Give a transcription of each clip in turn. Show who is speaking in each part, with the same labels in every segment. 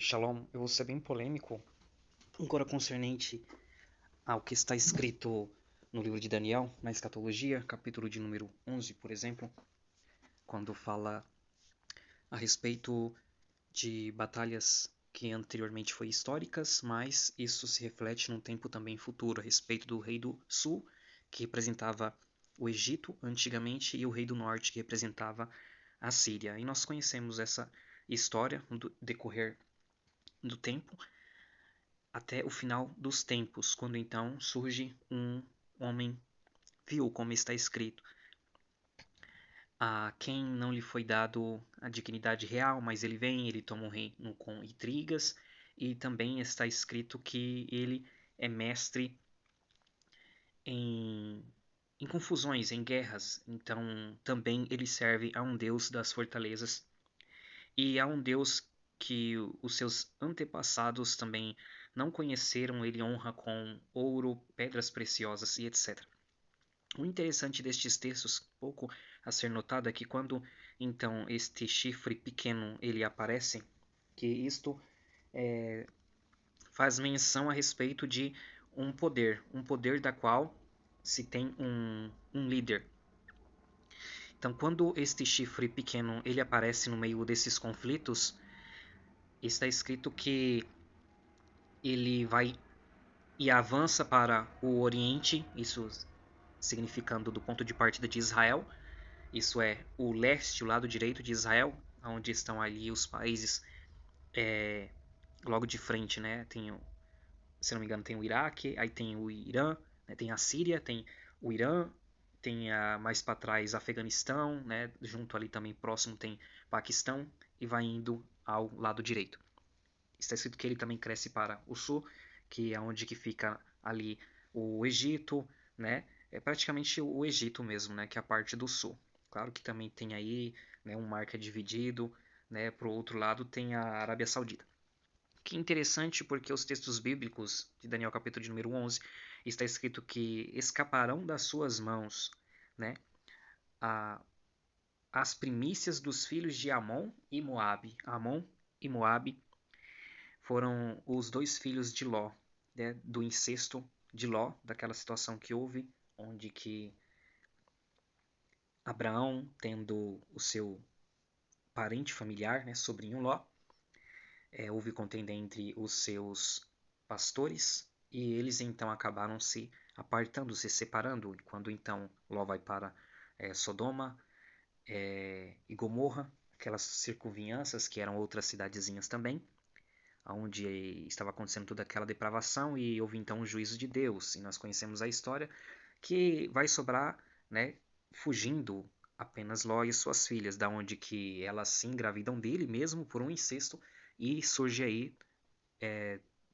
Speaker 1: Shalom, eu vou ser bem polêmico agora concernente ao que está escrito no livro de Daniel, na escatologia, capítulo de número 11, por exemplo, quando fala a respeito de batalhas que anteriormente foram históricas, mas isso se reflete num tempo também futuro, a respeito do rei do sul, que representava o Egito antigamente, e o rei do norte, que representava a Síria. E nós conhecemos essa história no decorrer do tempo, até o final dos tempos, quando então surge um homem vil, como está escrito, a quem não lhe foi dado a dignidade real, mas ele vem, ele toma um reino com intrigas, e também está escrito que ele é mestre em, em confusões, em guerras, então também ele serve a um deus das fortalezas e a um deus que os seus antepassados também não conheceram, ele honra com ouro, pedras preciosas e etc. O interessante destes textos, pouco a ser notado, é que quando então este chifre pequeno ele aparece, que isto faz menção a respeito de um poder da qual se tem um líder. Então, quando este chifre pequeno ele aparece no meio desses conflitos, está escrito que ele vai e avança para o Oriente, isso significando do ponto de partida de Israel, isso é o leste, o lado direito de Israel, onde estão ali os países logo de frente, né? Tem, se não me engano, tem o Iraque, aí tem o Irã, né? Tem a Síria, tem o Irã, tem mais para trás Afeganistão, né? Junto ali também próximo tem Paquistão e vai indo ao lado direito. Está escrito que ele também cresce para o sul, que é onde que fica ali o Egito, né? É praticamente o Egito mesmo, né? Que é a parte do sul. Claro que também tem aí, né, um mar que é dividido, né? Para o outro lado tem a Arábia Saudita. Que interessante, porque os textos bíblicos de Daniel capítulo de número 11 está escrito que escaparão das suas mãos, né? A, as primícias dos filhos de Amon e Moabe. Amon e Moabe foram os dois filhos de Ló, né, do incesto de Ló, daquela situação que houve, onde que Abraão, tendo o seu parente familiar, né, sobrinho Ló, houve contenda entre os seus pastores e eles então acabaram se apartando, se separando, quando então Ló vai para Sodoma e Gomorra, aquelas circunvianças que eram outras cidadezinhas também, onde estava acontecendo toda aquela depravação e houve então o juízo de Deus. E nós conhecemos a história que vai sobrar, né, fugindo apenas Ló e suas filhas, da onde que elas se engravidam dele mesmo por um incesto e surge aí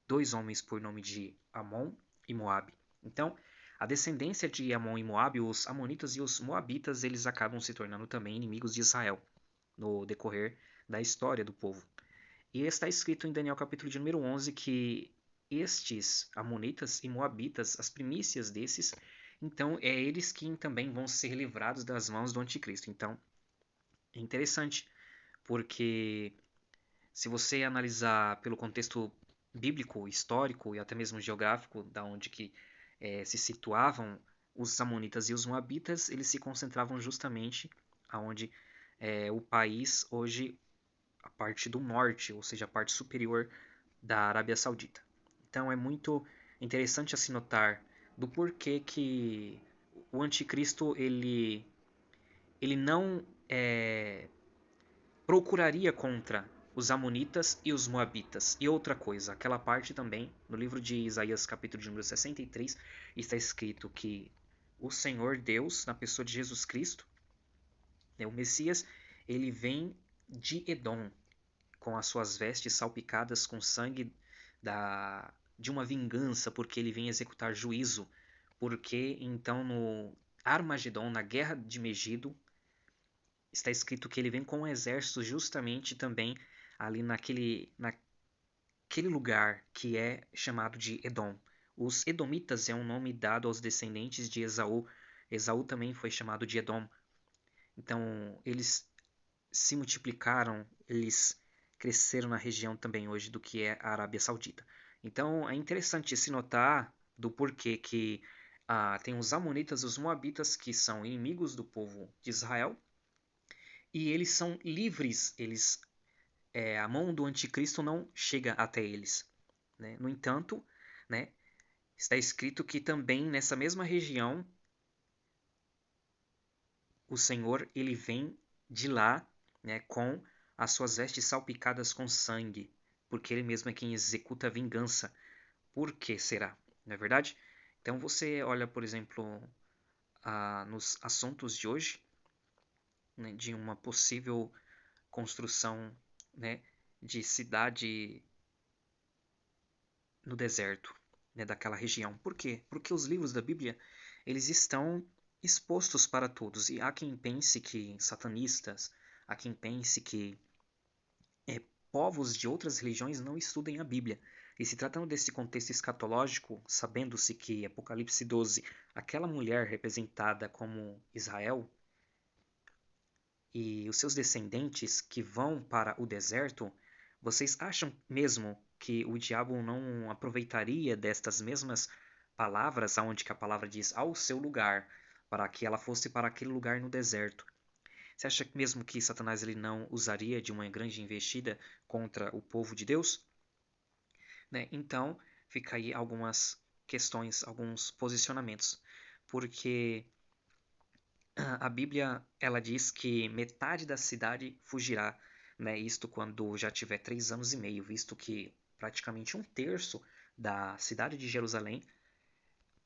Speaker 1: dois homens por nome de Amon e Moabe. Então, a descendência de Amon e Moabe, os amonitas e os moabitas, eles acabam se tornando também inimigos de Israel no decorrer da história do povo. E está escrito em Daniel capítulo de número 11 que estes amonitas e moabitas, as primícias desses, então é eles que também vão ser livrados das mãos do anticristo. Então é interessante, porque se você analisar pelo contexto bíblico, histórico e até mesmo geográfico, da onde que se situavam os amonitas e os moabitas, eles se concentravam justamente aonde o país hoje, a parte do norte, ou seja, a parte superior da Arábia Saudita. Então é muito interessante a se notar do porquê que o anticristo ele não procuraria contra os amonitas e os moabitas. E outra coisa, aquela parte também, no livro de Isaías, capítulo de número 63, está escrito que o Senhor Deus, na pessoa de Jesus Cristo, né, o Messias, ele vem de Edom, com as suas vestes salpicadas com sangue de uma vingança, porque ele vem executar juízo. Porque então no Armagedon, na guerra de Megido, está escrito que ele vem com um exército justamente também ali naquele lugar que é chamado de Edom. Os Edomitas é um nome dado aos descendentes de Esaú. Esaú também foi chamado de Edom. Então eles se multiplicaram, eles cresceram na região também hoje do que é a Arábia Saudita. Então é interessante se notar do porquê que tem os Amonitas, os Moabitas, que são inimigos do povo de Israel, e eles são livres, a mão do anticristo não chega até eles. Né? No entanto, né, está escrito que também nessa mesma região o Senhor ele vem de lá, né, com as suas vestes salpicadas com sangue, porque ele mesmo é quem executa a vingança. Por que será? Não é verdade? Então você olha, por exemplo, nos assuntos de hoje, né, de uma possível construção, né, de cidade no deserto, né, daquela região. Por quê? Porque os livros da Bíblia eles estão expostos para todos. E há quem pense que satanistas, há quem pense que povos de outras religiões não estudem a Bíblia. E se tratando desse contexto escatológico, sabendo-se que Apocalipse 12, aquela mulher representada como Israel e os seus descendentes que vão para o deserto, vocês acham mesmo que o diabo não aproveitaria destas mesmas palavras, aonde que a palavra diz ao seu lugar, para que ela fosse para aquele lugar no deserto? Você acha mesmo que Satanás ele não usaria de uma grande investida contra o povo de Deus? Né? Então, fica aí algumas questões, alguns posicionamentos, porque a Bíblia ela diz que metade da cidade fugirá, né? Isto quando já tiver 3 anos e meio, visto que praticamente um terço da cidade de Jerusalém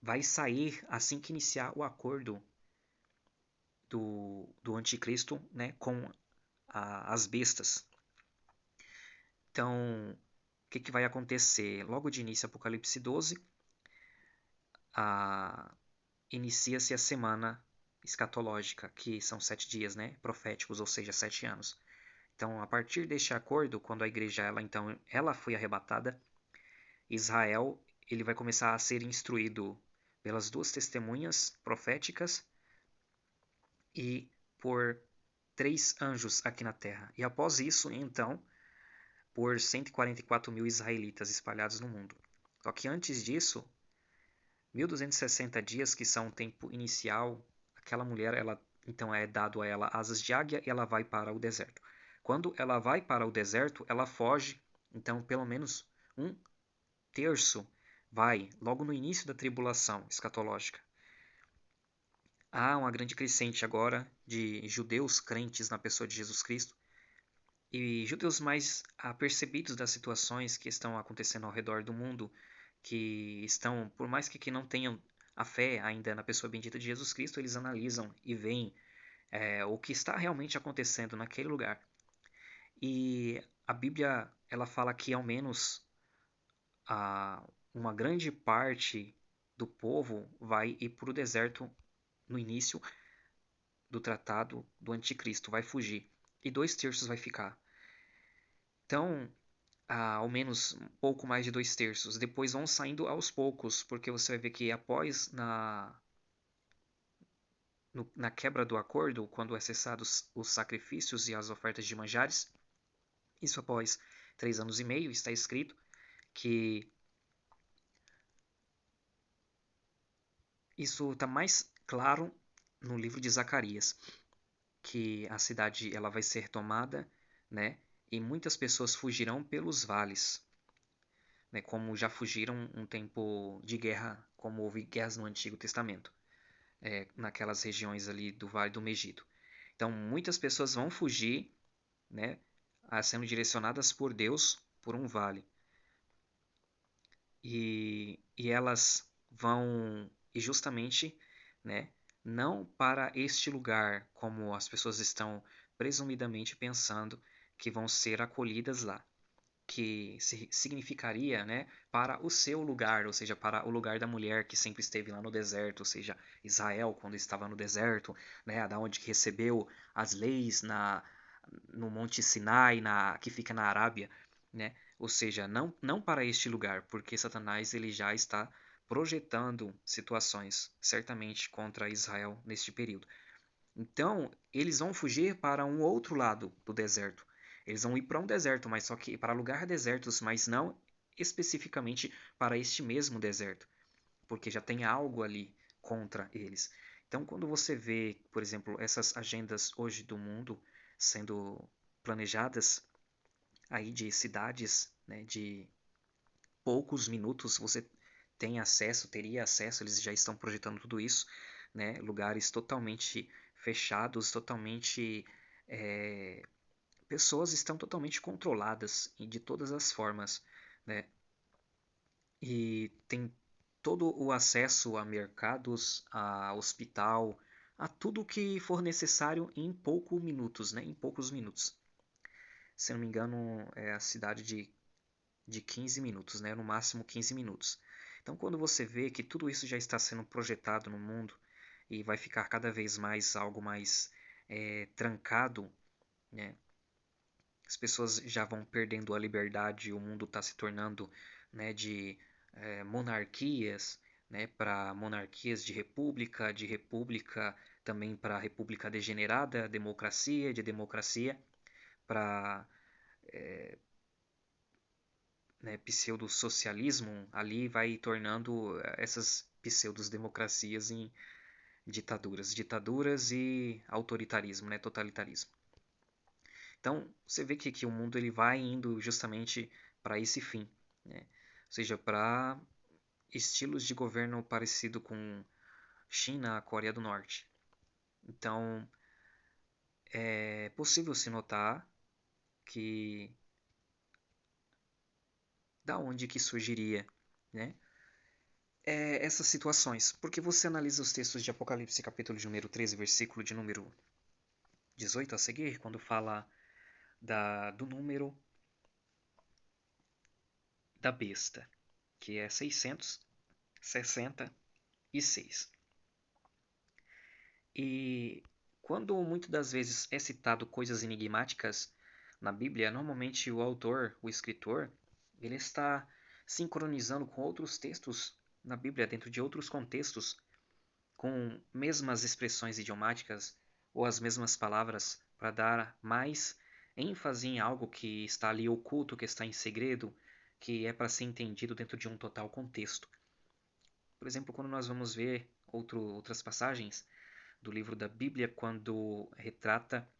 Speaker 1: vai sair assim que iniciar o acordo do anticristo, né, com as bestas. Então, o que vai acontecer? Logo de início, Apocalipse 12, inicia-se a semana escatológica, que são 7 dias, né, proféticos, ou seja, 7 anos. Então, a partir deste acordo, quando a igreja ela foi arrebatada, Israel ele vai começar a ser instruído pelas duas testemunhas proféticas e por 3 anjos aqui na terra. E após isso, então, por 144 mil israelitas espalhados no mundo. Só que antes disso, 1260 dias, que são o tempo inicial, aquela mulher, ela então é dado a ela asas de águia e ela vai para o deserto. Quando ela vai para o deserto, ela foge, então pelo menos um terço vai logo no início da tribulação escatológica. Há uma grande crescente agora de judeus crentes na pessoa de Jesus Cristo e judeus mais apercebidos das situações que estão acontecendo ao redor do mundo, que estão, por mais que não tenham a fé ainda na pessoa bendita de Jesus Cristo, eles analisam e veem o que está realmente acontecendo naquele lugar. E a Bíblia ela fala que ao menos uma grande parte do povo vai ir para o deserto no início do tratado do anticristo, vai fugir. E 2 terços vai ficar. Então, ao menos um pouco mais de 2 terços. Depois vão saindo aos poucos, porque você vai ver que após na quebra do acordo, quando é cessados os sacrifícios e as ofertas de manjares, isso após 3 anos e meio, está escrito que isso está mais claro no livro de Zacarias, que a cidade ela vai ser tomada, né? E muitas pessoas fugirão pelos vales, né? Como já fugiram um tempo de guerra, como houve guerras no Antigo Testamento, naquelas regiões ali do Vale do Megiddo. Então, muitas pessoas vão fugir, né? Sendo direcionadas por Deus por um vale. E elas vão, e justamente, né, não para este lugar, como as pessoas estão presumidamente pensando que vão ser acolhidas lá, que significaria, né, para o seu lugar, ou seja, para o lugar da mulher que sempre esteve lá no deserto, ou seja, Israel quando estava no deserto, né, da onde recebeu as leis no Monte Sinai, que fica na Arábia, né? Ou seja, não para este lugar, porque Satanás ele já está projetando situações certamente contra Israel neste período. Então, eles vão fugir para um outro lado do deserto. Eles vão ir para um deserto, mas só que para lugar desertos, mas não especificamente para este mesmo deserto, porque já tem algo ali contra eles. Então, quando você vê, por exemplo, essas agendas hoje do mundo sendo planejadas aí de cidades, né, de poucos minutos você tem acesso, teria acesso, eles já estão projetando tudo isso, né, lugares totalmente fechados, totalmente pessoas estão totalmente controladas de todas as formas, né? E tem todo o acesso a mercados, a hospital, a tudo que for necessário em poucos minutos, né? Em poucos minutos. Se não me engano, é a cidade de 15 minutos, né? No máximo 15 minutos. Então, quando você vê que tudo isso já está sendo projetado no mundo e vai ficar cada vez mais algo mais trancado, né? As pessoas já vão perdendo a liberdade, o mundo está se tornando, né, de monarquias, né, para monarquias de república também para república degenerada, democracia, de democracia para né, pseudo-socialismo, ali vai tornando essas pseudo-democracias em ditaduras e autoritarismo, né, totalitarismo. Então, você vê que o mundo ele vai indo justamente para esse fim, né? Ou seja, para estilos de governo parecido com China, Coreia do Norte. Então, é possível se notar que da onde que surgiria, né? Essas situações, porque você analisa os textos de Apocalipse, capítulo de número 13, versículo de número 18 a seguir, quando fala do número da besta, que é 666. E quando muitas das vezes é citado coisas enigmáticas na Bíblia, normalmente o autor, o escritor, ele está sincronizando com outros textos na Bíblia, dentro de outros contextos, com mesmas expressões idiomáticas ou as mesmas palavras, para dar mais ênfase em algo que está ali oculto, que está em segredo, que é para ser entendido dentro de um total contexto. Por exemplo, quando nós vamos ver outras passagens do livro da Bíblia, quando retrata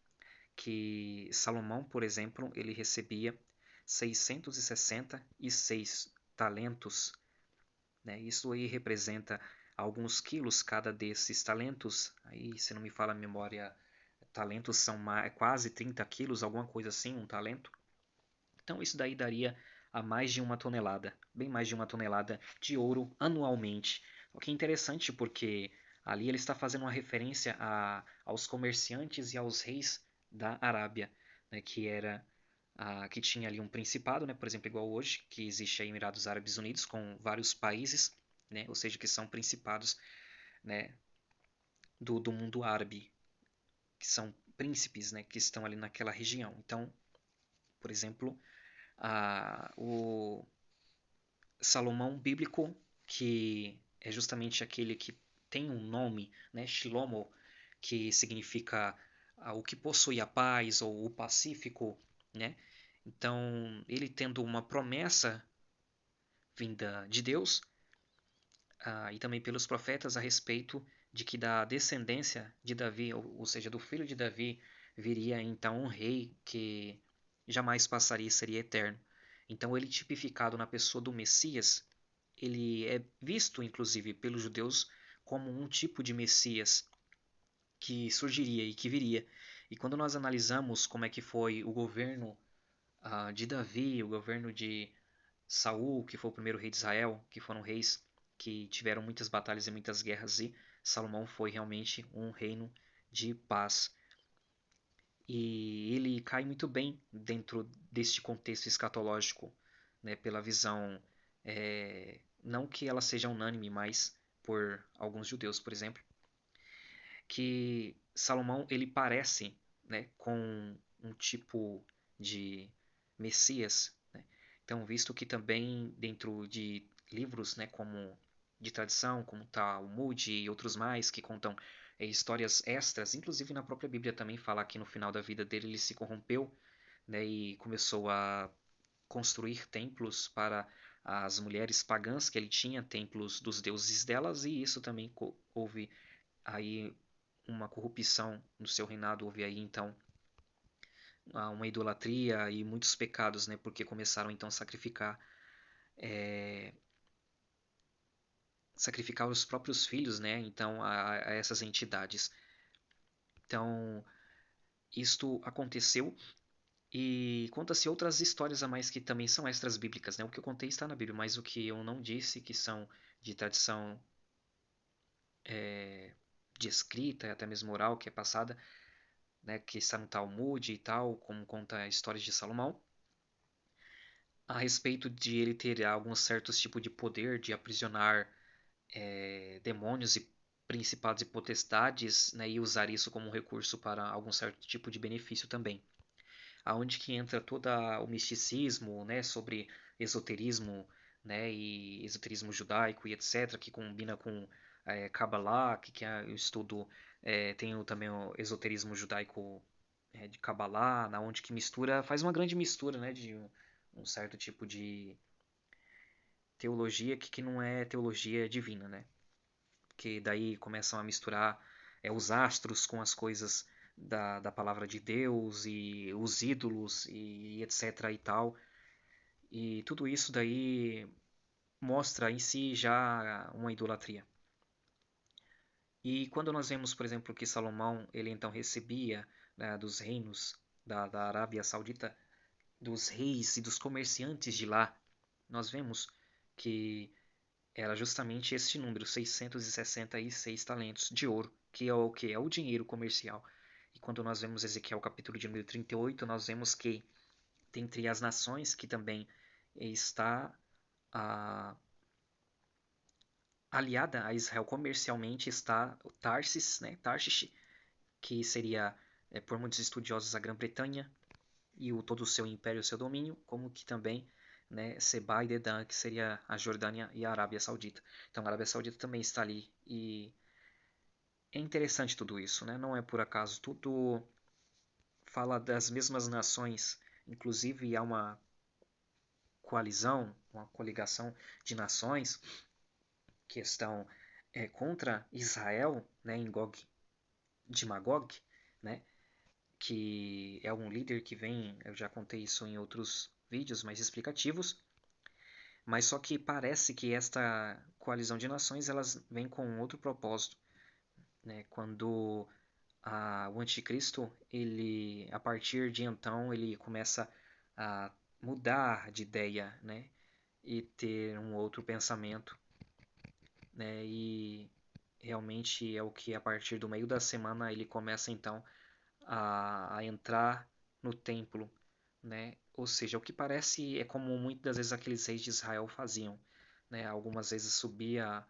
Speaker 1: que Salomão, por exemplo, ele recebia 666 talentos, né? Isso aí representa alguns quilos cada desses talentos. Aí, se não me falha a memória, talentos são quase 30 quilos, alguma coisa assim, um talento. Então, isso daí daria a mais de uma tonelada, bem mais de uma tonelada de ouro anualmente. O que é interessante porque ali ele está fazendo uma referência aos comerciantes e aos reis da Arábia, né, que tinha ali um principado, né, por exemplo, igual hoje, que existe a Emirados Árabes Unidos com vários países, né, ou seja, que são principados, né, do mundo árabe, que são príncipes, né, que estão ali naquela região. Então, por exemplo, o Salomão bíblico, que é justamente aquele que tem um nome, né, Shilomo, que significa o que possui a paz ou o pacífico, né? Então, ele tendo uma promessa vinda de Deus, e também pelos profetas a respeito de que da descendência de Davi, ou seja, do filho de Davi, viria então um rei que jamais passaria e seria eterno. Então, ele tipificado na pessoa do Messias, ele é visto, inclusive, pelos judeus como um tipo de Messias que surgiria e que viria. E quando nós analisamos como é que foi o governo de Davi, o governo de Saul, que foi o primeiro rei de Israel, que foram reis que tiveram muitas batalhas e muitas guerras, e Salomão foi realmente um reino de paz. E ele cai muito bem dentro deste contexto escatológico, né, pela visão, não que ela seja unânime, mas por alguns judeus, por exemplo, que Salomão ele parece, né, com um tipo de Messias, né? Então, visto que também dentro de livros, né, como de tradição, como Talmud e outros mais que contam histórias extras, inclusive na própria Bíblia também fala que no final da vida dele ele se corrompeu, né, e começou a construir templos para as mulheres pagãs que ele tinha, templos dos deuses delas, e isso também houve aí uma corrupção no seu reinado, houve aí então uma idolatria e muitos pecados, né, porque começaram então a sacrificar os próprios filhos, né, então a essas entidades. Então, isto aconteceu e conta-se outras histórias a mais que também são extras bíblicas, né? O que eu contei está na Bíblia, mas o que eu não disse, que são de tradição de escrita e até mesmo oral, que é passada, né, que está no Talmud e tal, como conta a história de Salomão, a respeito de ele ter alguns certos tipos de poder de aprisionar demônios e principados e potestades, né, e usar isso como um recurso para algum certo tipo de benefício também. Aonde que entra todo o misticismo, né, sobre esoterismo, né, e esoterismo judaico e etc, que combina com Kabbalah, que é o estudo, tem também o esoterismo judaico de Kabbalah, na onde que mistura, faz uma grande mistura, né, de um certo tipo de teologia que não é teologia divina, né, que daí começam a misturar os astros com as coisas da palavra de Deus e os ídolos e etc e tal. E tudo isso daí mostra em si já uma idolatria. E quando nós vemos, por exemplo, que Salomão ele então recebia, né, dos reinos da Arábia Saudita, dos reis e dos comerciantes de lá, nós vemos que era justamente este número, 666 talentos de ouro, que é o que? É o dinheiro comercial. E quando nós vemos Ezequiel capítulo de número 38, nós vemos que dentre as nações que também está a, aliada a Israel comercialmente está o Tarsis, né, Tarshish, que seria por muitos estudiosos a Grã-Bretanha e todo o seu império, o seu domínio, como que também, né, Seba e Dedã, que seria a Jordânia e a Arábia Saudita. Então a Arábia Saudita também está ali e é interessante tudo isso, né? Não é por acaso, tudo fala das mesmas nações, inclusive há uma coalizão, uma coligação de nações que estão contra Israel, né, em Gog de Magog, né, que é um líder que vem, eu já contei isso em outros vídeos mais explicativos, mas só que parece que esta coalizão de nações elas vem com um outro propósito, né, quando o anticristo, ele, a partir de então, ele começa a mudar de ideia, né, e ter um outro pensamento, né, e realmente é o que a partir do meio da semana ele começa então a entrar no templo, né? Ou seja, o que parece é como muitas das vezes aqueles reis de Israel faziam, né? Algumas vezes subia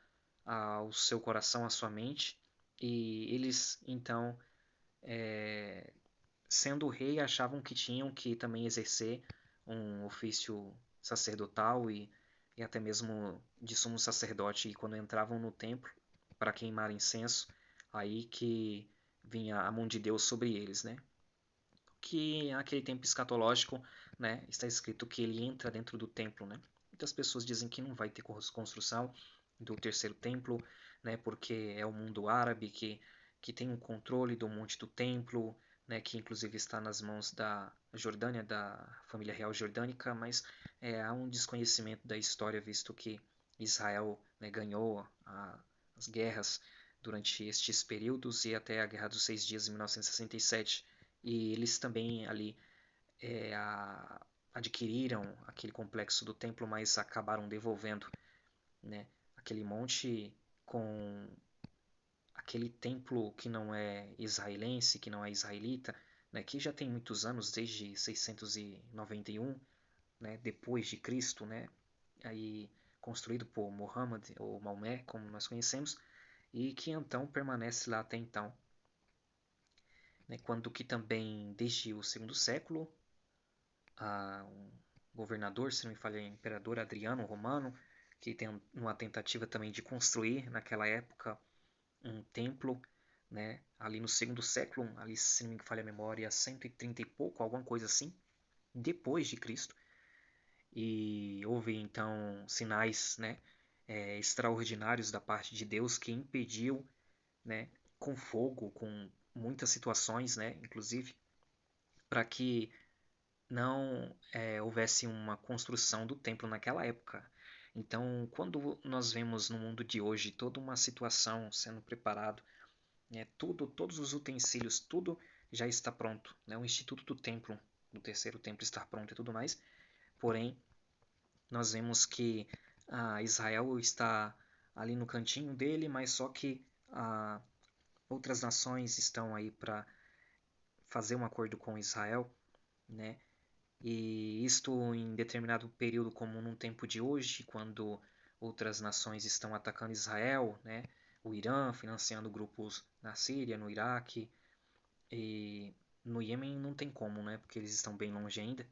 Speaker 1: ao seu coração, à sua mente, e eles então, sendo rei, achavam que tinham que também exercer um ofício sacerdotal e até mesmo de sumo sacerdote, e quando entravam no templo para queimar incenso, aí que vinha a mão de Deus sobre eles, né? Que naquele tempo escatológico, né, está escrito que ele entra dentro do templo, né? Muitas pessoas dizem que não vai ter construção do terceiro templo, né, porque é o mundo árabe que tem um controle do monte do templo, né, que inclusive está nas mãos da Jordânia, da família real jordânica, mas há um desconhecimento da história, visto que Israel, né, ganhou as guerras durante estes períodos e até a Guerra dos Seis Dias em 1967 e eles também ali é, adquiriram aquele complexo do templo, mas acabaram devolvendo, né, aquele monte com aquele templo que não é israelense, que não é israelita, né, que já tem muitos anos, desde 691, né, depois de Cristo, né, aí construído por Muhammad ou Maomé, como nós conhecemos, e que então permanece lá até então, né, quando que também desde o segundo século um governador, se não me falha, imperador Adriano Romano, que tem uma tentativa também de construir naquela época um templo, né, ali no segundo século, ali se não me falha a memória, 130 e pouco, alguma coisa assim, depois de Cristo. E houve então sinais, né, extraordinários da parte de Deus que impediu, né, com fogo, com muitas situações, né, inclusive, para que não houvesse uma construção do templo naquela época. Então, quando nós vemos no mundo de hoje toda uma situação sendo preparado, né, todos os utensílios, tudo já está pronto, né, o instituto do templo, do terceiro templo está pronto e tudo mais, porém nós vemos que Israel está ali no cantinho dele, mas só que outras nações estão aí para fazer um acordo com Israel, né? E isto em determinado período, como num tempo de hoje, quando outras nações estão atacando Israel, né? O Irã financiando grupos na Síria, no Iraque e no Iêmen não tem como, né? Porque eles estão bem longe ainda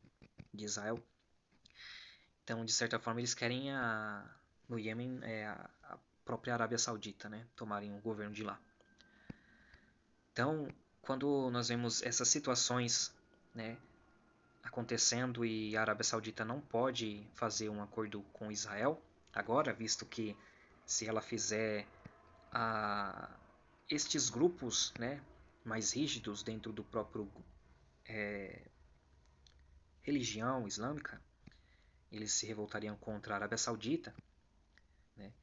Speaker 1: de Israel. Então, de certa forma, eles querem no Iêmen a própria Arábia Saudita, né? Tomarem o governo de lá. Então, quando nós vemos essas situações, né, acontecendo e a Arábia Saudita não pode fazer um acordo com Israel agora, visto que se ela fizer a, estes grupos, né, mais rígidos dentro do próprio religião islâmica, eles se revoltariam contra a Arábia Saudita, né?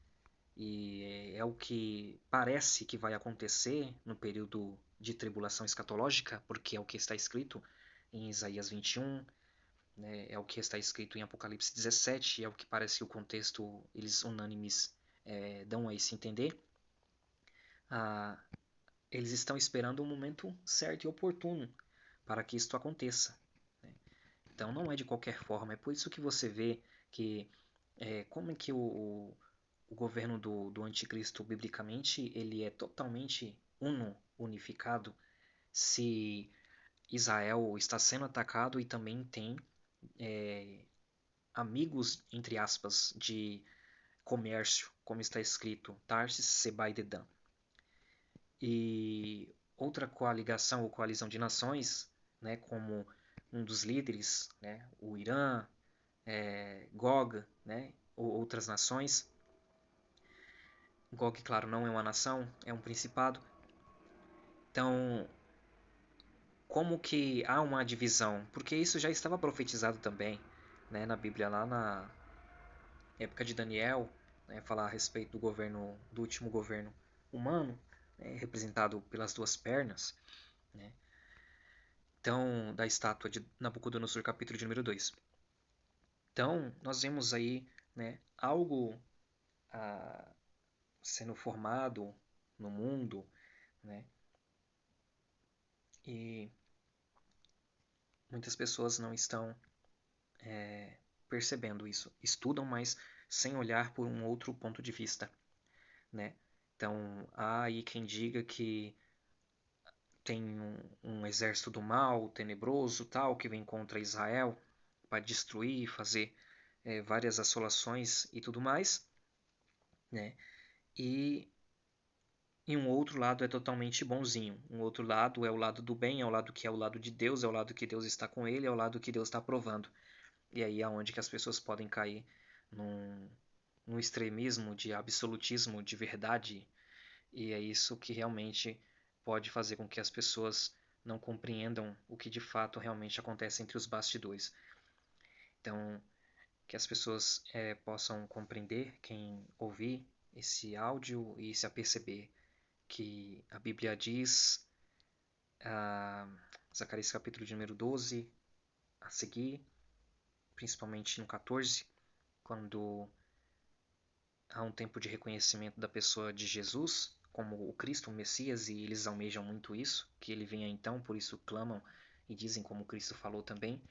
Speaker 1: E é o que parece que vai acontecer no período de tribulação escatológica, porque é o que está escrito em Isaías 21, né? É o que está escrito em Apocalipse 17, é o que parece que o contexto, eles unânimes dão a se entender. Ah, eles estão esperando o momento certo e oportuno para que isto aconteça, né? Então não é de qualquer forma, é por isso que você vê que como é que o governo do anticristo, biblicamente, ele é totalmente unificado se Israel está sendo atacado e também tem amigos, entre aspas, de comércio, como está escrito, Tarsis, Seba e Dedã. E outra coligação ou coalizão de nações, né, como um dos líderes, né, o Irã, Gog, né, ou outras nações. Gog, claro, não é uma nação, é um principado. Então, como que há uma divisão? Porque isso já estava profetizado também, né, na Bíblia, lá na época de Daniel, né, falar a respeito do governo, do último governo humano, né, representado pelas duas pernas, né, então, da estátua de Nabucodonosor, capítulo de número 2. Então, nós vemos aí, né, algo ah, sendo formado no mundo, né, e muitas pessoas não estão percebendo isso. Estudam, mas sem olhar por um outro ponto de vista, né? Então, há aí quem diga que tem um exército do mal, tenebroso, tal, que vem contra Israel para destruir, fazer várias assolações e tudo mais, né? E um outro lado é totalmente bonzinho. Um outro lado é o lado do bem, é o lado que é o lado de Deus, é o lado que Deus está com ele, é o lado que Deus está aprovando. E aí é onde que as pessoas podem cair num, num extremismo de absolutismo de verdade, e é isso que realmente pode fazer com que as pessoas não compreendam o que de fato realmente acontece entre os bastidores. Então, que as pessoas possam compreender, quem ouvir esse áudio e se aperceber que a Bíblia diz, Zacarias capítulo de número 12, a seguir, principalmente no 14, quando há um tempo de reconhecimento da pessoa de Jesus como o Cristo, o Messias, e eles almejam muito isso, que ele venha então, por isso clamam e dizem como Cristo falou também,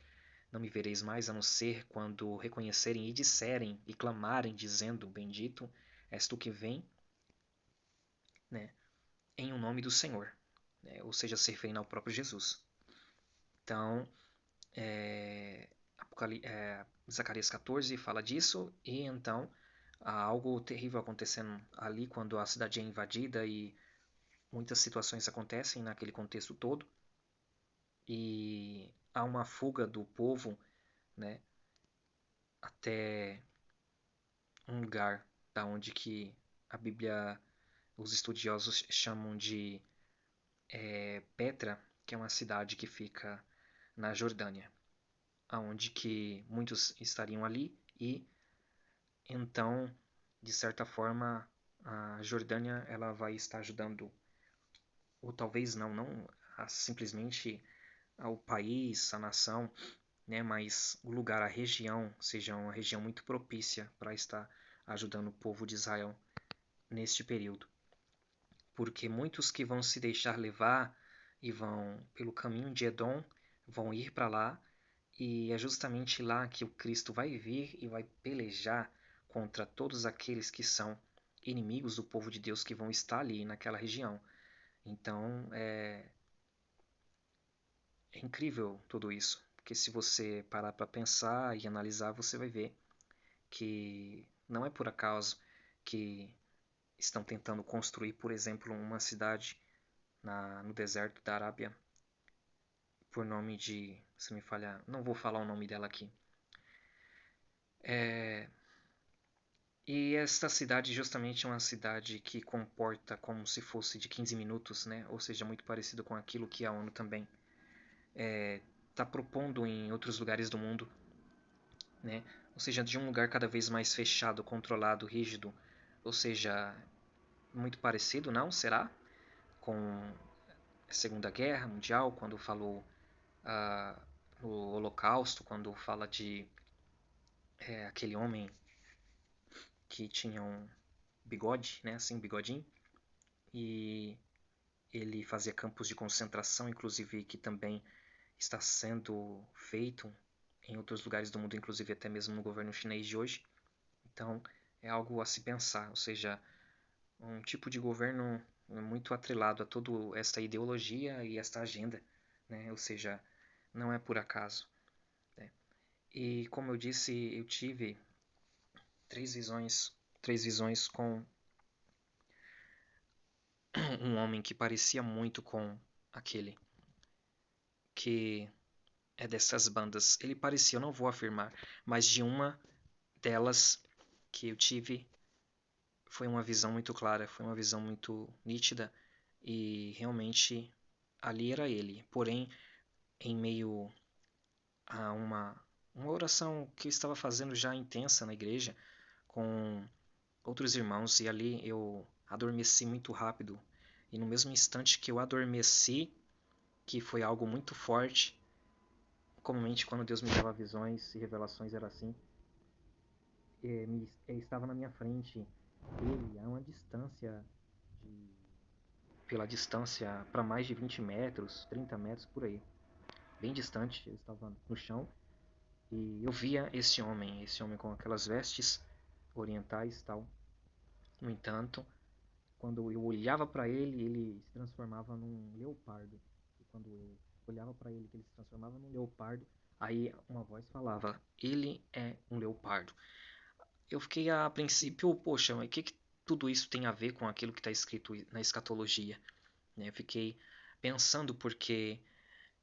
Speaker 1: não me vereis mais a não ser quando reconhecerem e disserem e clamarem dizendo, bendito és tu que vem, né, em o nome do Senhor, né, ou seja, se referindo ao próprio Jesus. Então, Zacarias 14 fala disso, e então há algo terrível acontecendo ali quando a cidade é invadida e muitas situações acontecem naquele contexto todo. E há uma fuga do povo, né, até um lugar da onde que a Bíblia, os estudiosos chamam de Petra, que é uma cidade que fica na Jordânia, aonde que muitos estariam ali e então, de certa forma, a Jordânia ela vai estar ajudando, ou talvez não simplesmente ao país, a nação, né, mas o lugar, a região, seja uma região muito propícia para estar ajudando o povo de Israel neste período. Porque muitos que vão se deixar levar e vão pelo caminho de Edom vão ir para lá, e é justamente lá que o Cristo vai vir e vai pelejar contra todos aqueles que são inimigos do povo de Deus que vão estar ali naquela região. Então é incrível tudo isso, porque se você parar para pensar e analisar, você vai ver que não é por acaso que estão tentando construir, por exemplo, uma cidade no deserto da Arábia por nome de, se me falhar, não vou falar o nome dela aqui. E esta cidade justamente é uma cidade que comporta como se fosse de 15 minutos, né? Ou seja, muito parecido com aquilo que a ONU também está propondo em outros lugares do mundo, né? Ou seja, de um lugar cada vez mais fechado, controlado, rígido, ou seja, muito parecido, não? Será? Com a Segunda Guerra Mundial, quando falou no Holocausto, quando fala de aquele homem que tinha um bigode, né? Assim, bigodinho, e ele fazia campos de concentração, inclusive que também está sendo feito em outros lugares do mundo, inclusive até mesmo no governo chinês de hoje. Então é algo a se pensar, ou seja, um tipo de governo muito atrelado a toda esta ideologia e esta agenda, né? Ou seja, não é por acaso. Né? E como eu disse, eu tive três visões com um homem que parecia muito com aquele que é dessas bandas. Ele parecia, eu não vou afirmar, mas de uma delas que eu tive foi uma visão muito clara, foi uma visão muito nítida e realmente ali era ele. Porém, em meio a uma oração que eu estava fazendo já intensa na igreja com outros irmãos e ali eu adormeci muito rápido. E no mesmo instante que eu adormeci, que foi algo muito forte, comumente quando Deus me dava visões e revelações era assim, estava na minha frente ele a uma distância de, pela distância para mais de 20 metros, 30 metros por aí, bem distante, ele estava no chão e eu via esse homem com aquelas vestes orientais e tal. No entanto, quando eu olhava para ele, ele se transformava num leopardo. E quando eu olhava para ele, que ele se transformava num leopardo, aí uma voz falava: "Ele é um leopardo". Eu fiquei a princípio, poxa, mas o que tudo isso tem a ver com aquilo que está escrito na escatologia? Né? Eu fiquei pensando porque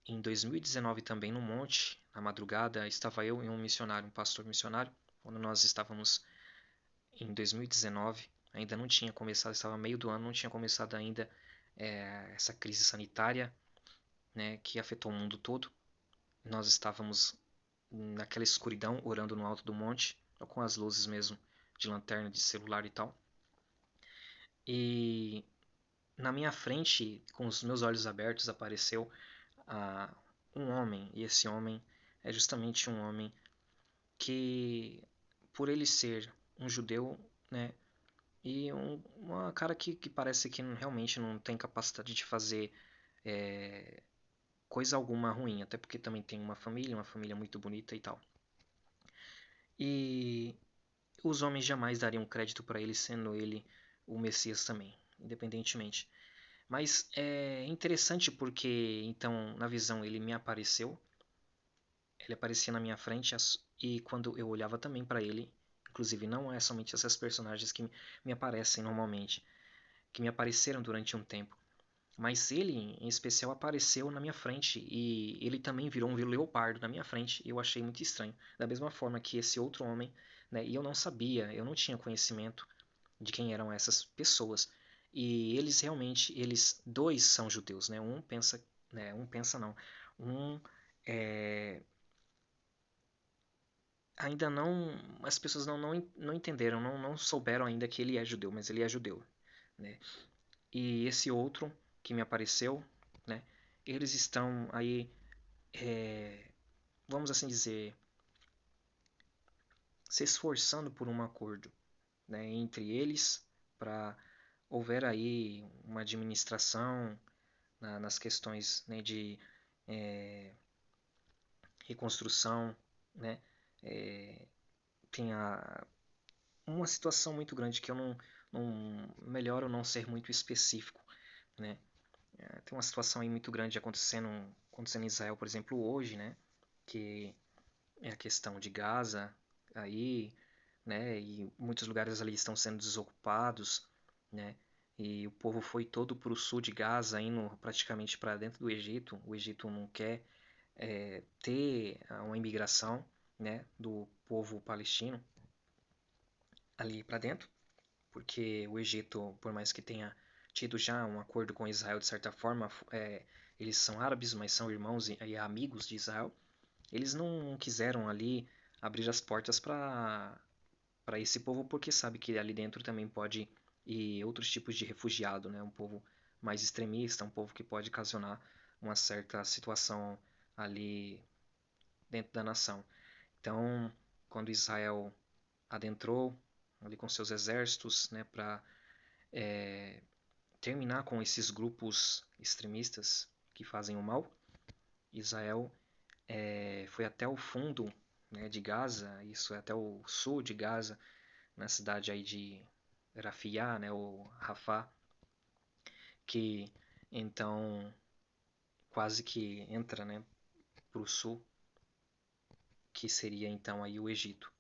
Speaker 1: em 2019 também no monte, na madrugada, estava eu e um missionário, um pastor missionário, quando nós estávamos em 2019, ainda não tinha começado, estava meio do ano, não tinha começado ainda essa crise sanitária, né, que afetou o mundo todo. Nós estávamos naquela escuridão, orando no alto do monte, com as luzes mesmo de lanterna, de celular e tal. E na minha frente, com os meus olhos abertos, apareceu um homem. E esse homem é justamente um homem que, por ele ser um judeu, né, e uma cara que parece que realmente não tem capacidade de fazer coisa alguma ruim, até porque também tem uma família muito bonita e tal. E os homens jamais dariam crédito para ele, sendo ele o Messias também, independentemente. Mas é interessante porque, então, na visão ele me apareceu, ele aparecia na minha frente e quando eu olhava também para ele, inclusive não é somente essas personagens que me aparecem normalmente, que me apareceram durante um tempo. Mas ele, em especial, apareceu na minha frente e ele também virou um leopardo na minha frente e eu achei muito estranho. Da mesma forma que esse outro homem, né, e eu não sabia, eu não tinha conhecimento de quem eram essas pessoas. E eles realmente, eles dois são judeus, um pensa não, um é, ainda não, as pessoas não entenderam, não souberam ainda que ele é judeu, mas ele é judeu, né? E esse outro que me apareceu, né? Eles estão aí, vamos assim dizer, se esforçando por um acordo, né, entre eles para houver aí uma administração nas questões, né, de é, reconstrução, né? É, tem uma situação muito grande que eu melhor eu não ser muito específico, né? Tem uma situação aí muito grande acontecendo em Israel, por exemplo, hoje, né? Que é a questão de Gaza aí, né? E muitos lugares ali estão sendo desocupados, né? E o povo foi todo para o sul de Gaza, indo praticamente para dentro do Egito. O Egito não quer ter uma imigração, né, do povo palestino ali para dentro, porque o Egito, por mais que tenha tido já um acordo com Israel de certa forma, eles são árabes, mas são irmãos e amigos de Israel. Eles não quiseram ali abrir as portas para esse povo, porque sabe que ali dentro também pode ir outros tipos de refugiado, né? Um povo mais extremista, um povo que pode ocasionar uma certa situação ali dentro da nação. Então, quando Israel adentrou ali com seus exércitos, né, para terminar com esses grupos extremistas que fazem o mal, Israel foi até o fundo, né, de Gaza, isso é até o sul de Gaza, na cidade aí de Rafah, né, ou Rafah, que então quase que entra, né, para o sul, que seria então aí o Egito.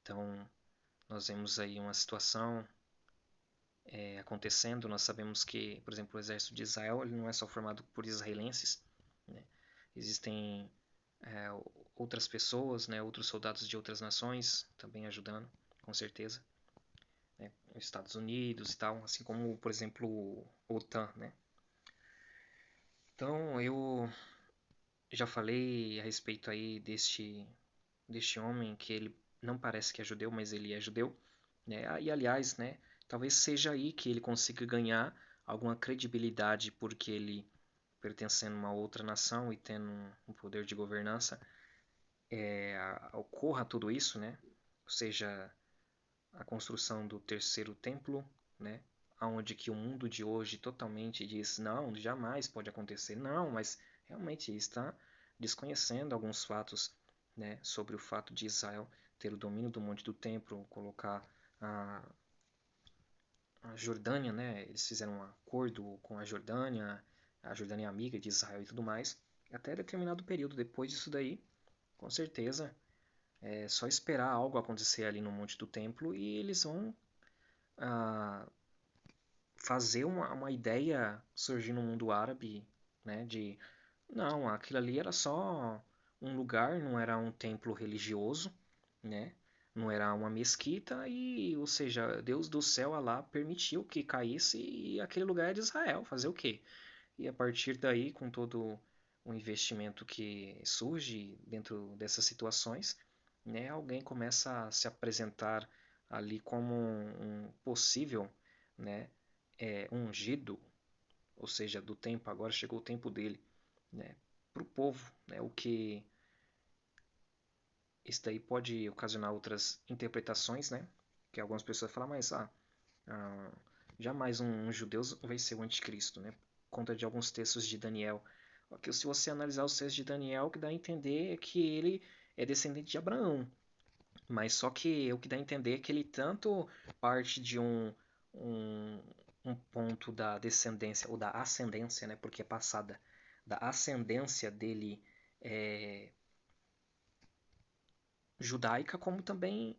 Speaker 1: Então nós vemos aí uma situação acontecendo. Nós sabemos que, por exemplo, o exército de Israel ele não é só formado por israelenses, né? Existem é, outras pessoas, né, outros soldados de outras nações também ajudando, com certeza, né? Os Estados Unidos e tal, assim como, por exemplo, o OTAN, né? Então eu já falei a respeito aí deste homem que ele não parece que é judeu, mas ele é judeu, né? E aliás, né, talvez seja aí que ele consiga ganhar alguma credibilidade porque ele pertencendo a uma outra nação e tendo um poder de governança, ocorra tudo isso, né? Ou seja, a construção do terceiro templo, né? Onde que o mundo de hoje totalmente diz não, jamais pode acontecer, não, mas realmente está desconhecendo alguns fatos, né, sobre o fato de Israel ter o domínio do monte do templo, colocar a, a Jordânia, né, eles fizeram um acordo com a Jordânia é amiga de Israel e tudo mais, até determinado período depois disso daí, com certeza é só esperar algo acontecer ali no monte do templo e eles vão ah, fazer uma ideia surgir no mundo árabe, né, de não, aquilo ali era só um lugar, não era um templo religioso, né? Não era uma mesquita e, ou seja, Deus do céu, Alá, permitiu que caísse e aquele lugar é de Israel, fazer o quê? E a partir daí, com todo o investimento que surge dentro dessas situações, né, alguém começa a se apresentar ali como um possível, né, ungido, ou seja, do tempo, agora chegou o tempo dele, né, para o povo, né, o que isso daí pode ocasionar outras interpretações, né, que algumas pessoas falam, mas ah, jamais um judeu vai ser o anticristo, né, por conta de alguns textos de Daniel. Porque se você analisar os textos de Daniel, o que dá a entender é que ele é descendente de Abraão, mas só que o que dá a entender é que ele tanto parte de um, um ponto da descendência, ou da ascendência, né, porque é passada, da ascendência dele é, judaica, como também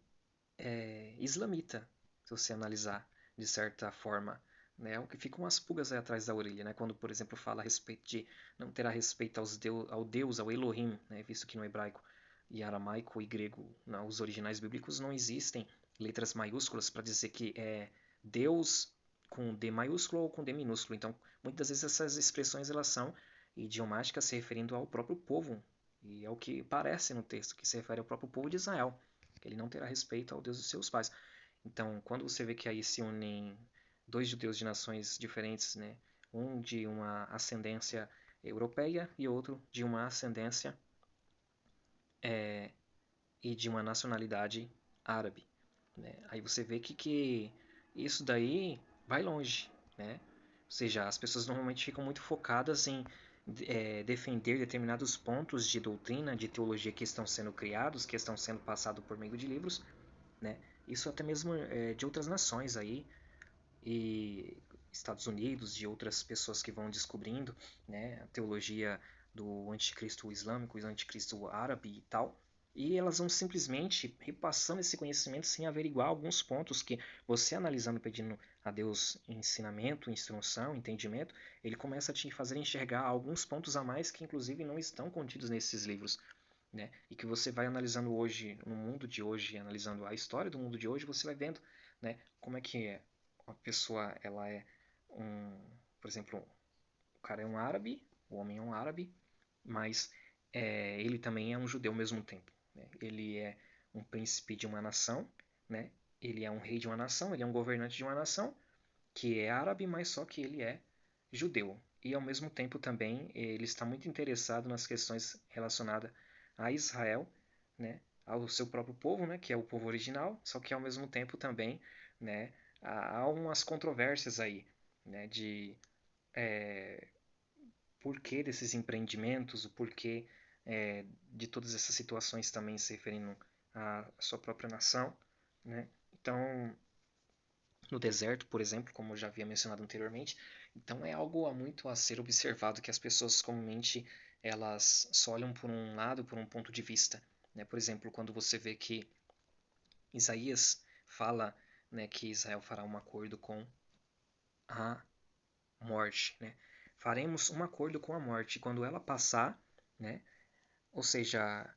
Speaker 1: islamita, se você analisar de certa forma. né? O que ficam as pulgas aí atrás da orelha, né? Quando, por exemplo, fala a respeito de não terá respeito ao Deus, ao Elohim, né? Visto que no hebraico e aramaico e grego, os originais bíblicos, não existem letras maiúsculas para dizer que é Deus com D maiúsculo ou com D minúsculo. Então, muitas vezes essas expressões elas são idiomáticas se referindo ao próprio povo, e é o que parece no texto, que se refere ao próprio povo de Israel, que ele não terá respeito ao Deus dos seus pais. Então, quando você vê que aí se unem dois judeus de nações diferentes, né? Um de uma ascendência europeia e outro de uma ascendência e de uma nacionalidade árabe, né? Aí você vê que isso daí vai longe, né? Ou seja, as pessoas normalmente ficam muito focadas em defender determinados pontos de doutrina, de teologia que estão sendo criados, que estão sendo passados por meio de livros, né? Isso até mesmo de outras nações aí, e Estados Unidos, de outras pessoas que vão descobrindo, né, a teologia do anticristo islâmico, o anticristo árabe e tal, e elas vão simplesmente repassando esse conhecimento sem averiguar alguns pontos que você analisando, pedindo a Deus ensinamento, instrução, entendimento, ele começa a te fazer enxergar alguns pontos a mais que inclusive não estão contidos nesses livros, né? E que você vai analisando hoje, no mundo de hoje, analisando a história do mundo de hoje, você vai vendo, né, como é que a pessoa, ela é por exemplo, o cara é um árabe, o homem é um árabe, mas ele também é um judeu ao mesmo tempo, né? Ele é um príncipe de uma nação, né? Ele é um rei de uma nação, ele é um governante de uma nação que é árabe, mas só que ele é judeu. E ao mesmo tempo também ele está muito interessado nas questões relacionadas a Israel, né, ao seu próprio povo, né, que é o povo original, só que ao mesmo tempo também, né, há umas controvérsias aí, né, de porquê desses empreendimentos, o porquê de todas essas situações também se referindo à sua própria nação, né? Então, no deserto, por exemplo, como eu já havia mencionado anteriormente. Então é algo muito a ser observado que as pessoas comumente elas só olham por um lado, por um ponto de vista, né? Por exemplo, quando você vê que Isaías fala, né, que Israel fará um acordo com a morte, né? Faremos um acordo com a morte quando ela passar, né? Ou seja,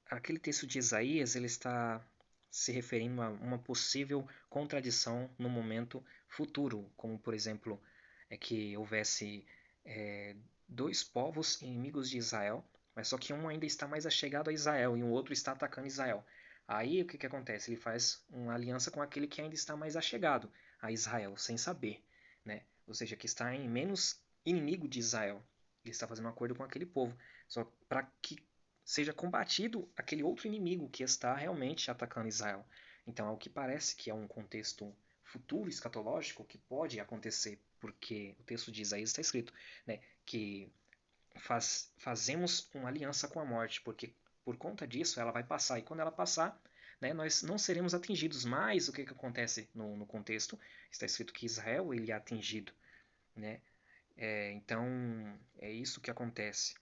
Speaker 1: aquele texto de Isaías ele está se referindo a uma possível contradição no momento futuro, como por exemplo é que houvesse dois povos inimigos de Israel, mas só que um ainda está mais achegado a Israel e o outro está atacando Israel. Aí o que acontece? Ele faz uma aliança com aquele que ainda está mais achegado a Israel, sem saber, né? Ou seja, que está em menos inimigo de Israel. Ele está fazendo um acordo com aquele povo, só para que seja combatido aquele outro inimigo que está realmente atacando Israel. Então, ao que parece que é um contexto futuro escatológico que pode acontecer, porque o texto de Isaías está escrito, né, que fazemos uma aliança com a morte, porque por conta disso ela vai passar, e quando ela passar, né, nós não seremos atingidos. Mas o que acontece no contexto? Está escrito que Israel ele é atingido, né? Então é isso que acontece.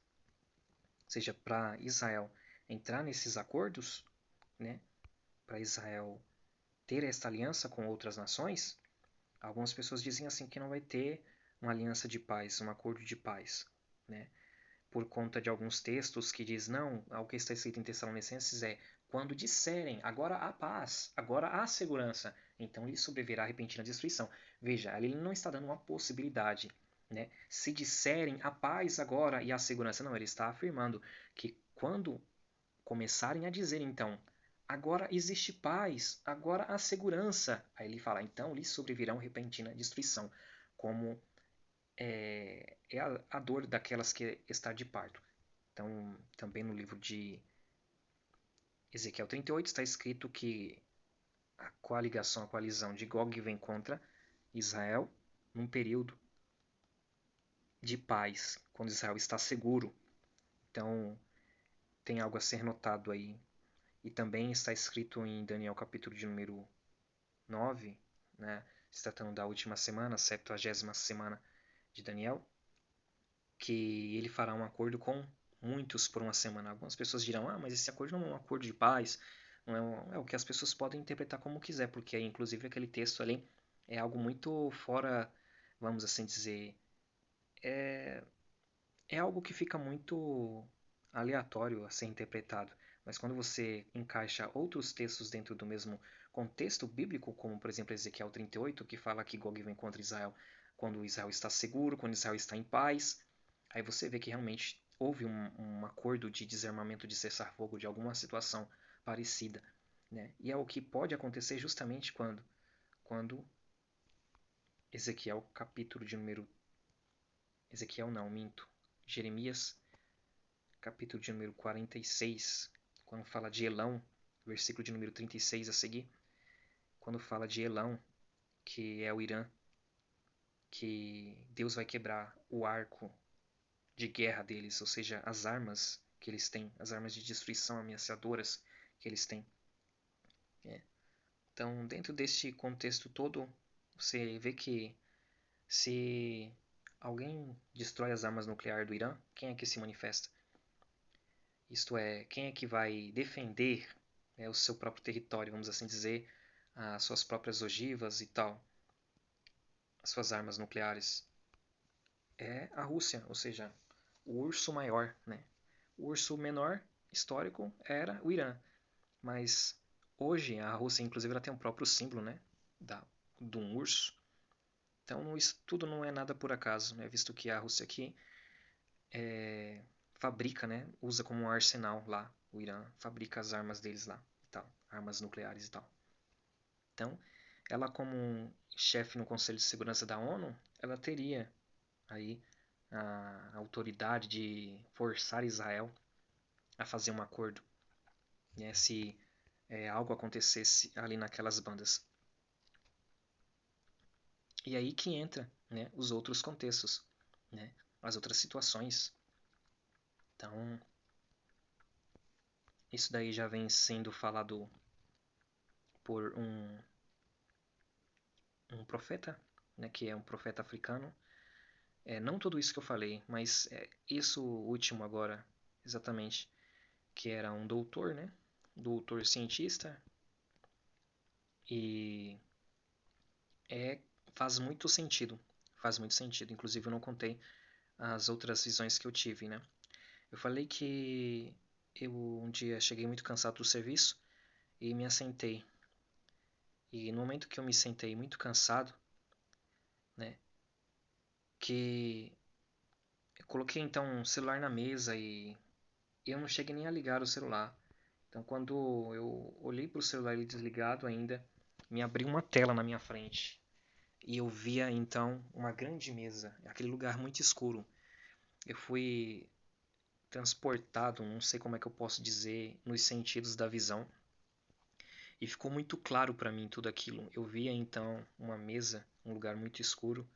Speaker 1: Ou seja, para Israel entrar nesses acordos, né, para Israel ter esta aliança com outras nações, algumas pessoas dizem assim que não vai ter uma aliança de paz, um acordo de paz, né? Por conta de alguns textos que diz não, o que está escrito em Tessalonicenses é quando disserem agora há paz, agora há segurança, então lhe sobrevirá repentina destruição. Veja, ali ele não está dando uma possibilidade, né? Se disserem a paz agora e a segurança, não, ele está afirmando que quando começarem a dizer então agora existe paz, agora há segurança, aí ele fala então lhe sobrevirão repentina destruição, como é a dor daquelas que está de parto. Então, também no livro de Ezequiel 38 está escrito que a coligação, a coalizão de Gog vem contra Israel num período de paz, quando Israel está seguro. Então, tem algo a ser notado aí. E também está escrito em Daniel capítulo de número 9, né, se tratando da última semana, a 70ª semana de Daniel, que ele fará um acordo com muitos por uma semana. Algumas pessoas dirão, mas esse acordo não é um acordo de paz, não é, é o que as pessoas podem interpretar como quiser, porque inclusive aquele texto ali É algo muito fora, vamos assim dizer, é, é algo que fica muito aleatório a ser interpretado. Mas quando você encaixa outros textos dentro do mesmo contexto bíblico, como por exemplo Ezequiel 38, que fala que Gog vem contra Israel quando Israel está seguro, quando Israel está em paz, aí você vê que realmente houve um acordo de desarmamento, de cessar-fogo, de alguma situação parecida. Né? E é o que pode acontecer justamente quando Ezequiel, capítulo de número. Ezequiel não, minto. Jeremias, capítulo de número 46, quando fala de Elão, versículo de número 36 a seguir, quando fala de Elão, que é o Irã, que Deus vai quebrar o arco de guerra deles, ou seja, as armas que eles têm, as armas de destruição ameaçadoras que eles têm. É. Então, dentro deste contexto todo, você vê que se alguém destrói as armas nucleares do Irã, quem é que se manifesta? Isto é, quem é que vai defender, né, o seu próprio território, vamos assim dizer, as suas próprias ogivas e tal, as suas armas nucleares? É a Rússia, ou seja, o urso maior, né? O urso menor, histórico, era o Irã, mas hoje a Rússia, inclusive, ela tem um próprio símbolo, né, de um urso. Então isso tudo não é nada por acaso, né? Visto que a Rússia aqui fabrica, né, usa como um arsenal lá, o Irã fabrica as armas deles lá e tal, armas nucleares e tal. Então, ela como um chefe no Conselho de Segurança da ONU, ela teria aí a autoridade de forçar Israel a fazer um acordo, né, se algo acontecesse ali naquelas bandas. E aí que entra, né, os outros contextos, né, as outras situações. Então, isso daí já vem sendo falado por um profeta, né, que é um profeta africano. Não tudo isso que eu falei, mas isso último agora, exatamente, que era um doutor, né, doutor cientista, e é, faz muito sentido, faz muito sentido. Inclusive eu não contei as outras visões que eu tive, né. Eu falei que eu um dia cheguei muito cansado do serviço e me assentei. E no momento que eu me sentei muito cansado, né, que eu coloquei então um celular na mesa e eu não cheguei nem a ligar o celular. Então quando eu olhei para o celular ele desligado ainda, me abriu uma tela na minha frente. E eu via então uma grande mesa, aquele lugar muito escuro. Eu fui transportado, não sei como é que eu posso dizer, nos sentidos da visão. E ficou muito claro para mim tudo aquilo. Eu via então uma mesa, um lugar muito escuro,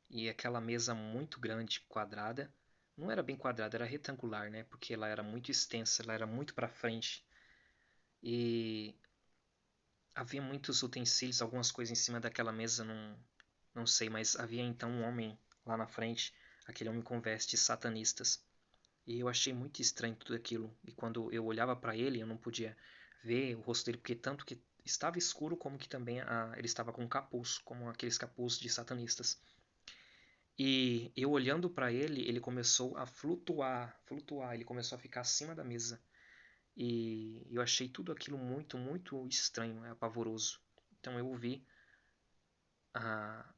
Speaker 1: e aquela mesa muito grande, quadrada. Não era bem quadrada, era retangular, né? Porque ela era muito extensa, ela era muito para frente. E havia muitos utensílios, algumas coisas em cima daquela mesa, não sei, mas havia então um homem lá na frente, aquele homem com vestes satanistas. E eu achei muito estranho tudo aquilo. E quando eu olhava para ele, eu não podia ver o rosto dele, porque tanto que estava escuro, como que também ele estava com um capuz, como aqueles capuz de satanistas. E eu olhando para ele, ele começou a flutuar, flutuar, ele começou a ficar acima da mesa. E eu achei tudo aquilo muito, muito estranho, apavoroso. Então eu ouvi ah,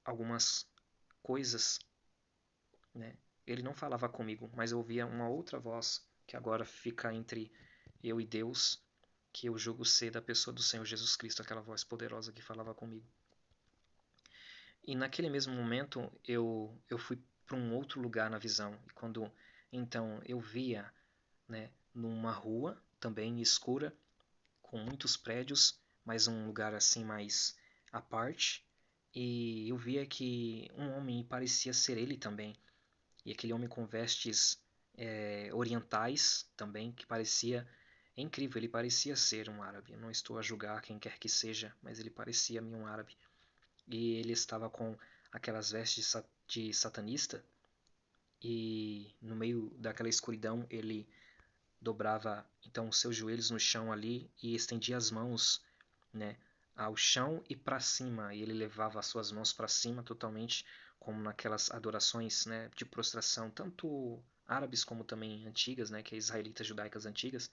Speaker 1: algumas coisas, né? Ele não falava comigo, mas eu ouvia uma outra voz que agora fica entre eu e Deus, que eu julgo ser da pessoa do Senhor Jesus Cristo, aquela voz poderosa que falava comigo. E naquele mesmo momento eu fui para um outro lugar na visão. E quando então eu via, né, numa rua também escura, com muitos prédios, mas um lugar assim mais à parte. E eu via que um homem parecia ser ele também. E aquele homem com vestes orientais também, que parecia incrível. Ele parecia ser um árabe. Eu não estou a julgar quem quer que seja, mas ele parecia-me um árabe. E ele estava com aquelas vestes de satanista. E no meio daquela escuridão ele dobrava então os seus joelhos no chão ali e estendia as mãos, né, ao chão e para cima, e ele levava as suas mãos para cima totalmente, como naquelas adorações, né, de prostração, tanto árabes como também antigas, né, que é israelitas judaicas antigas,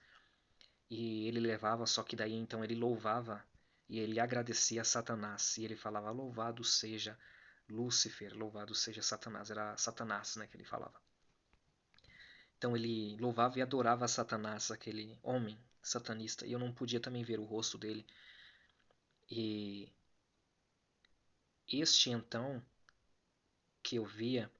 Speaker 1: e ele levava, só que daí então ele louvava e ele agradecia a Satanás, e ele falava: louvado seja Lúcifer, louvado seja Satanás, era Satanás, né, que ele falava. Então ele louvava e adorava a Satanás, aquele homem satanista, e eu não podia também ver o rosto dele. E este então que eu via,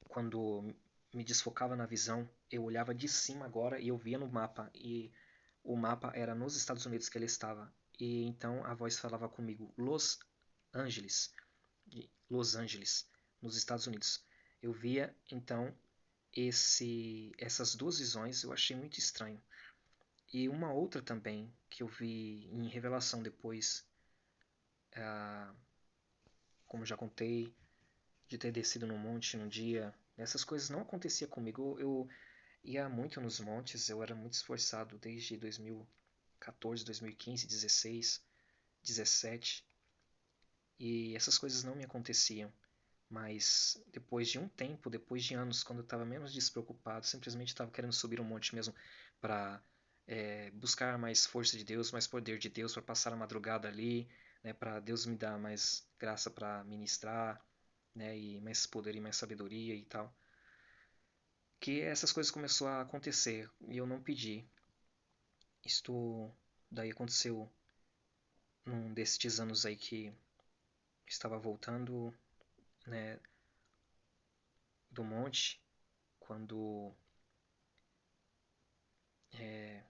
Speaker 1: quando me desfocava na visão, eu olhava de cima agora e eu via no mapa, e o mapa era nos Estados Unidos que ele estava. E então a voz falava comigo: Los Angeles, Los Angeles, nos Estados Unidos. Eu via então essas duas visões, eu achei muito estranho. E uma outra também que eu vi em revelação depois, ah, como já contei, de ter descido no monte num dia. Essas coisas não aconteciam comigo. Eu ia muito nos montes, eu era muito esforçado desde 2014, 2015, 16, 17. E essas coisas não me aconteciam. Mas depois de um tempo, depois de anos, quando eu estava menos despreocupado, simplesmente estava querendo subir um monte mesmo para buscar mais força de Deus, mais poder de Deus, para passar a madrugada ali, né, para Deus me dar mais graça para ministrar, né, e mais poder e mais sabedoria e tal. Que essas coisas começaram a acontecer e eu não pedi. Isto daí aconteceu num destes anos aí que estava voltando, né, do monte, quando é,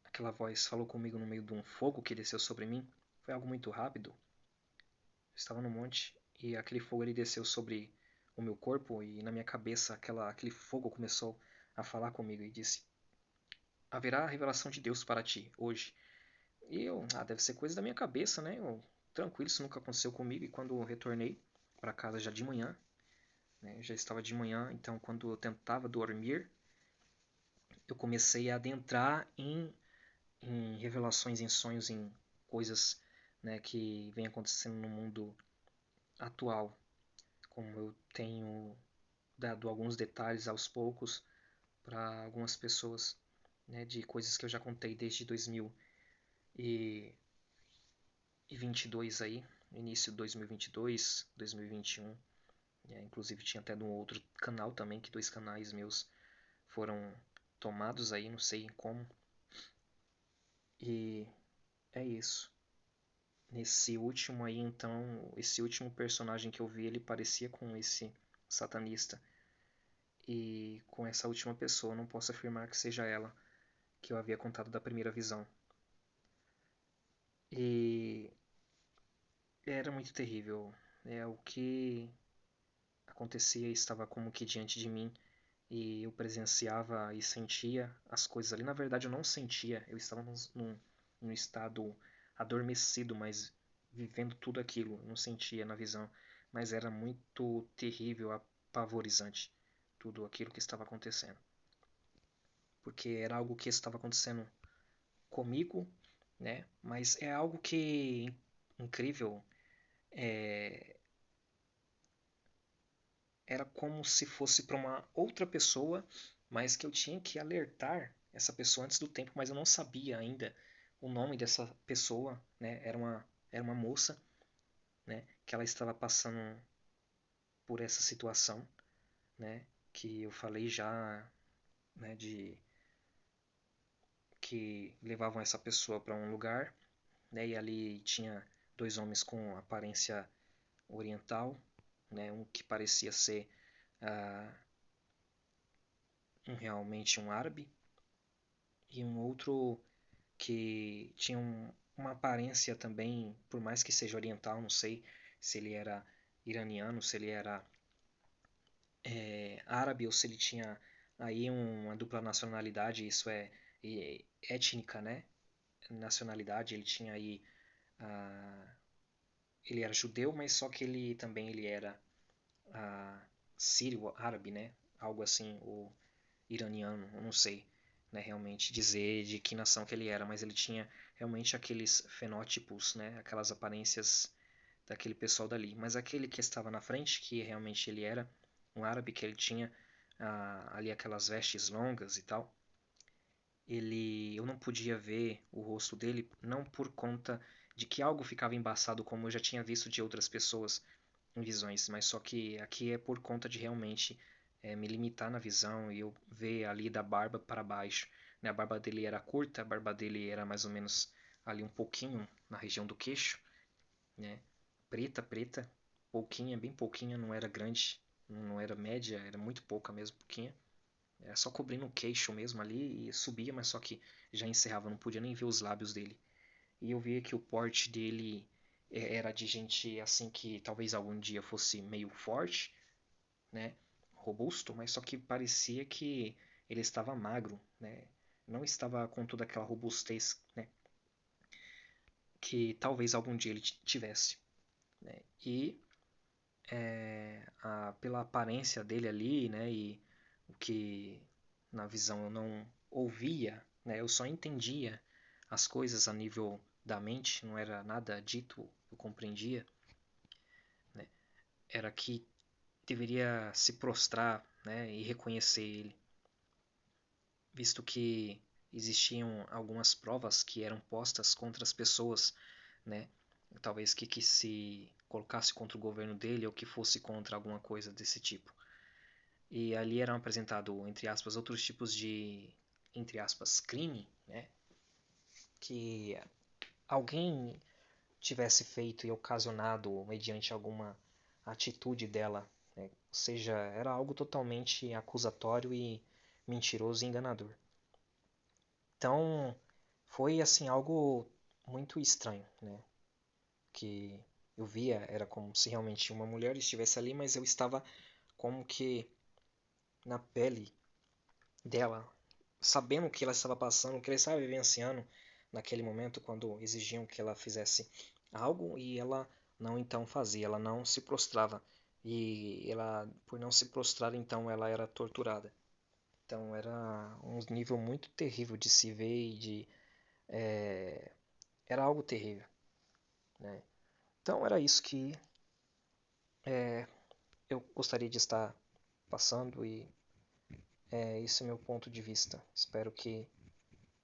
Speaker 1: aquela voz falou comigo no meio de um fogo que desceu sobre mim. Foi algo muito rápido. Eu estava no monte e aquele fogo ele desceu sobre o meu corpo e na minha cabeça aquele fogo começou a falar comigo e disse: haverá a revelação de Deus para ti hoje. E eu, deve ser coisa da minha cabeça, né? Eu, tranquilo, isso nunca aconteceu comigo. E quando eu retornei para casa já de manhã, né, já estava de manhã, então quando eu tentava dormir, eu comecei a adentrar em revelações, em sonhos, em coisas, né, que vem acontecendo no mundo atual. Como eu tenho dado alguns detalhes aos poucos para algumas pessoas, né, de coisas que eu já contei desde 2022 aí, início de 2022, 2021. Inclusive tinha até de um outro canal também, que dois canais meus foram tomados aí, não sei como. E é isso. Nesse último aí, então, esse último personagem que eu vi, ele parecia com esse satanista. E com essa última pessoa, não posso afirmar que seja ela que eu havia contado da primeira visão. E era muito terrível. O que acontecia estava como que diante de mim e eu presenciava e sentia as coisas ali. Na verdade, eu não sentia, eu estava num estado adormecido, mas vivendo tudo aquilo. Eu não sentia na visão, mas era muito terrível, apavorizante tudo aquilo que estava acontecendo. Porque era algo que estava acontecendo comigo, né? Mas é algo que incrível. É, era como se fosse para uma outra pessoa, mas que eu tinha que alertar essa pessoa antes do tempo, mas eu não sabia ainda o nome dessa pessoa, né? Era uma moça, né? Que ela estava passando por essa situação, né? Que eu falei já, né? De que levavam essa pessoa para um lugar, né? E ali tinha dois homens com aparência oriental, né? Um que parecia ser ah, realmente um árabe e um outro que tinha uma aparência também, por mais que seja oriental, não sei se ele era iraniano, se ele era árabe ou se ele tinha aí uma dupla nacionalidade, isso é étnica, né? Nacionalidade, ele tinha aí ele era judeu, mas só que ele também ele era sírio, árabe, né? Algo assim, ou iraniano, eu não sei. né, realmente dizer de que nação que ele era, mas ele tinha realmente aqueles fenótipos, né, aquelas aparências daquele pessoal dali. Mas aquele que estava na frente, que realmente ele era um árabe, que ele tinha ali aquelas vestes longas e tal, eu não podia ver o rosto dele, não por conta de que algo ficava embaçado, como eu já tinha visto de outras pessoas em visões, mas só que aqui é por conta de realmente me limitar na visão e eu ver ali da barba para baixo, né? A barba dele era curta, a barba dele era mais ou menos ali um pouquinho na região do queixo, né? Preta, preta, pouquinha, bem pouquinha, não era grande, não era média, era muito pouca mesmo, pouquinha. Era só cobrindo o queixo mesmo ali e subia, mas só que já encerrava, não podia nem ver os lábios dele. E eu via que o porte dele era de gente assim que talvez algum dia fosse meio forte, né? Robusto, mas só que parecia que ele estava magro, né? Não estava com toda aquela robustez, né? Que talvez algum dia ele tivesse, né? E pela aparência dele ali, né? E o que na visão eu não ouvia, né? Eu só entendia as coisas a nível da mente, não era nada dito, eu compreendia, né? Era que deveria se prostrar, né? E reconhecer ele, visto que existiam algumas provas que eram postas contra as pessoas, né? Talvez que se colocasse contra o governo dele ou que fosse contra alguma coisa desse tipo. E ali eram apresentados, entre aspas, outros tipos de, entre aspas, crime, né? Que alguém tivesse feito e ocasionado mediante alguma atitude dela, né? Ou seja, era algo totalmente acusatório e mentiroso e enganador. Então, foi assim algo muito estranho, né? Que eu via, era como se realmente uma mulher estivesse ali, mas eu estava como que na pele dela, sabendo o que ela estava passando, o que ela estava vivenciando naquele momento, quando exigiam que ela fizesse algo e ela não então fazia, ela não se prostrava. E ela, por não se prostrar, então ela era torturada. Então era um nível muito terrível de se ver e de. Era algo terrível, né? Então era isso que eu gostaria de estar passando e esse é o meu ponto de vista. Espero que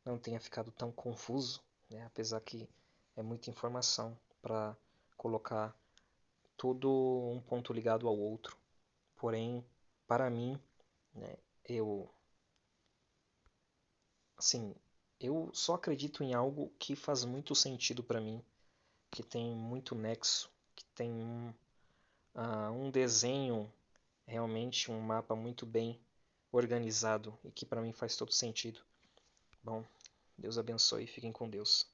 Speaker 1: não tenha ficado tão confuso, né? Apesar que é muita informação para colocar todo um ponto ligado ao outro. Porém, para mim, né, eu, assim, eu só acredito em algo que faz muito sentido para mim, que tem muito nexo, que tem um desenho, realmente um mapa muito bem organizado e que para mim faz todo sentido. Bom, Deus abençoe e fiquem com Deus.